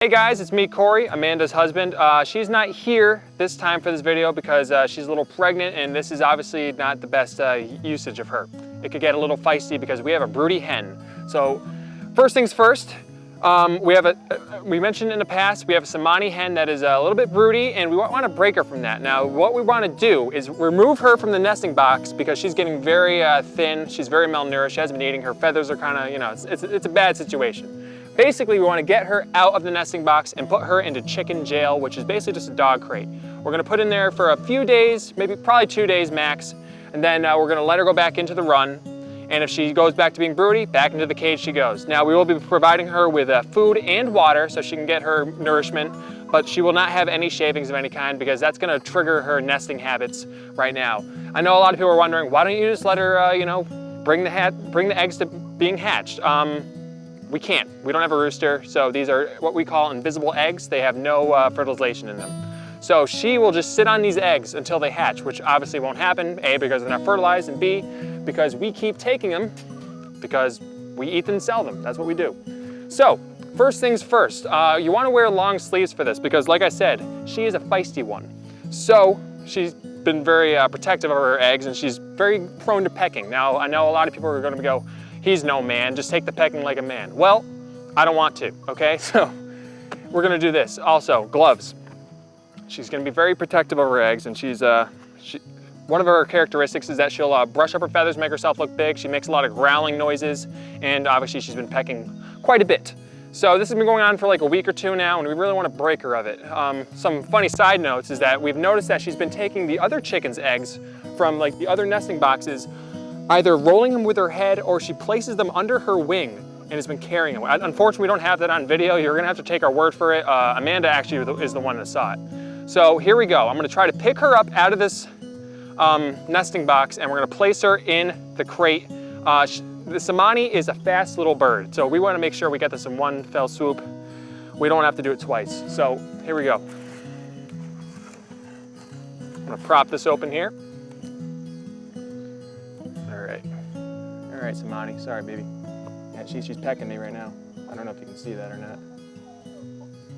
Hey guys, it's me, Corey, Amanda's husband. She's not here this time for this video because she's a little pregnant, and this is obviously not the best usage of her. It could get a little feisty because we have a broody hen. So first things first, we mentioned in the past, we have a Somali hen that is a little bit broody, and we want to break her from that. Now, what we want to do is remove her from the nesting box because she's getting very thin. She's very malnourished. She hasn't been eating. Her feathers are kind of, it's a bad situation. Basically, we want to get her out of the nesting box and put her into chicken jail, which is basically just a dog crate. We're going to put in there for a few days, probably 2 days max, and then we're going to let her go back into the run. And if she goes back to being broody, back into the cage she goes. Now, we will be providing her with food and water so she can get her nourishment, but she will not have any shavings of any kind because that's going to trigger her nesting habits right now. I know a lot of people are wondering, why don't you just let her, bring the eggs to being hatched? We can't. We don't have a rooster, so these are what we call invisible eggs. They have no fertilization in them. So she will just sit on these eggs until they hatch, which obviously won't happen, A, because they're not fertilized, and B, because we keep taking them because we eat them and sell them. That's what we do. So, first things first, you want to wear long sleeves for this because, like I said, she is a feisty one. So, she's been very protective of her eggs, and she's very prone to pecking. Now, I know a lot of people are going to go, he's no man, just take the pecking like a man. Well, I don't want to, okay? So we're gonna do this. Also, gloves. She's gonna be very protective of her eggs, and one of her characteristics is that she'll brush up her feathers, make herself look big. She makes a lot of growling noises, and obviously she's been pecking quite a bit. So this has been going on for like a week or two now, and we really want to break her of it. Some funny side notes is that we've noticed that she's been taking the other chickens' eggs from like the other nesting boxes, either rolling them with her head or she places them under her wing and has been carrying them. Unfortunately, we don't have that on video. You're gonna have to take our word for it. Amanda actually is the one that saw it. So here we go. I'm gonna try to pick her up out of this nesting box, and we're gonna place her in the crate. The Somali is a fast little bird, so we wanna make sure we get this in one fell swoop. We don't have to do it twice. So here we go. I'm gonna prop this open here. All right, Somali, sorry, baby. Yeah, she's pecking me right now. I don't know if you can see that or not.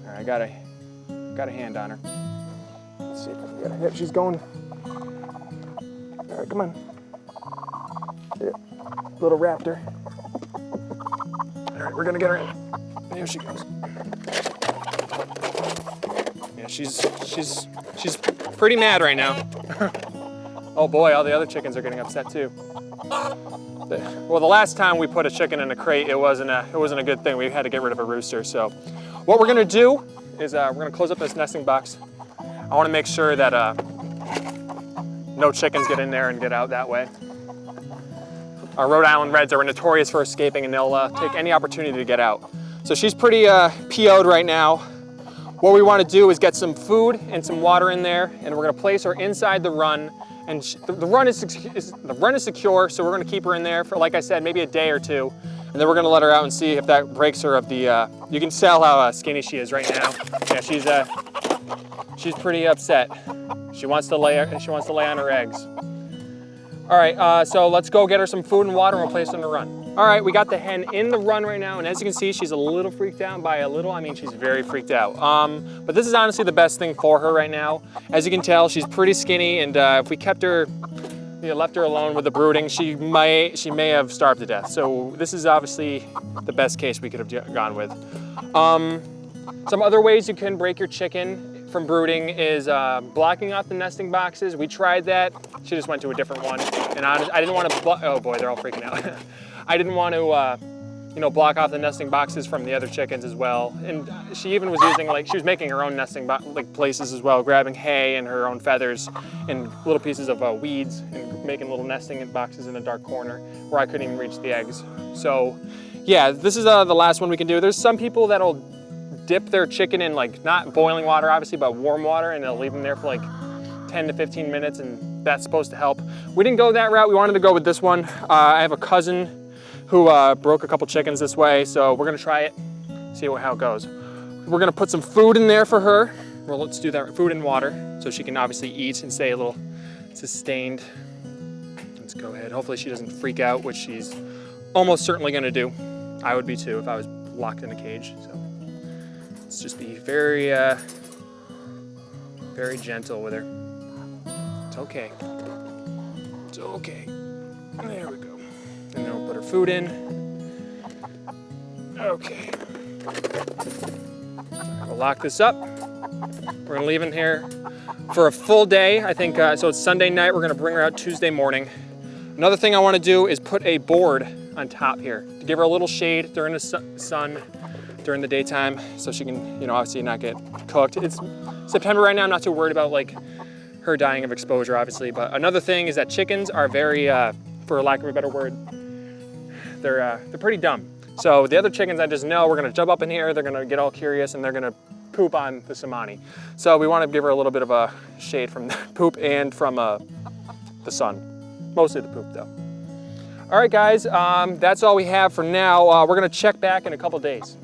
All right, I got a hand on her. Let's see if I can get her. Yep, she's going. All right, come on. Yeah, little raptor. All right, we're gonna get her in. There she goes. Yeah, she's pretty mad right now. Oh boy, all the other chickens are getting upset too. Well, the last time we put a chicken in a crate, it wasn't a good thing. We had to get rid of a rooster. So what we're gonna do is we're gonna close up this nesting box. I wanna make sure that no chickens get in there and get out that way. Our Rhode Island Reds are notorious for escaping, and they'll take any opportunity to get out. So she's pretty PO'd right now. What we wanna do is get some food and some water in there, and we're gonna place her inside the run. And the run is secure, so we're going to keep her in there for, like I said, maybe a day or two, and then we're going to let her out and see if that breaks her of the. You can tell how skinny she is right now. Yeah, she's pretty upset. She wants to lay on her eggs. All right, so let's go get her some food and water, and we'll place her in the run. All right, we got the hen in the run right now, and as you can see, she's a little freaked out. By a little, I mean she's very freaked out. But this is honestly the best thing for her right now. As you can tell, she's pretty skinny, and if we kept her, left her alone with the brooding, she may have starved to death. So this is obviously the best case we could have gone with. Some other ways you can break your chicken from brooding is blocking off the nesting boxes. We tried that. She just went to a different one, and I didn't want to. Oh boy, they're all freaking out. I didn't want to, block off the nesting boxes from the other chickens as well. And she even was using, she was making her own nesting places as well, grabbing hay and her own feathers and little pieces of weeds and making little nesting boxes in a dark corner where I couldn't even reach the eggs. So, yeah, this is the last one we can do. There's some people that'll dip their chicken in not boiling water, obviously, but warm water, and they'll leave them there for 10 to 15 minutes, and that's supposed to help. We didn't go that route. We wanted to go with this one. I have a cousin who broke a couple chickens this way, so we're gonna try it, see how it goes. We're gonna put some food in there for her. Well, let's do that, food and water, so she can obviously eat and stay a little sustained. Let's go ahead. Hopefully she doesn't freak out, which she's almost certainly gonna do. I would be too if I was locked in a cage. So Let's just be very, very gentle with her. It's okay. It's okay. There we go. And then we'll put her food in. Okay. We'll lock this up. We're gonna leave in here for a full day. I think, so it's Sunday night. We're gonna bring her out Tuesday morning. Another thing I wanna do is put a board on top here to give her a little shade during the sun during the daytime so she can, obviously not get cooked. It's September right now. I'm not too worried about like her dying of exposure, obviously. But another thing is that chickens are very, for lack of a better word, they're pretty dumb. So the other chickens I just know, we're gonna jump up in here, they're gonna get all curious and they're gonna poop on the Somani. So we wanna give her a little bit of a shade from the poop and from the sun. Mostly the poop though. All right guys, that's all we have for now. We're gonna check back in a couple days.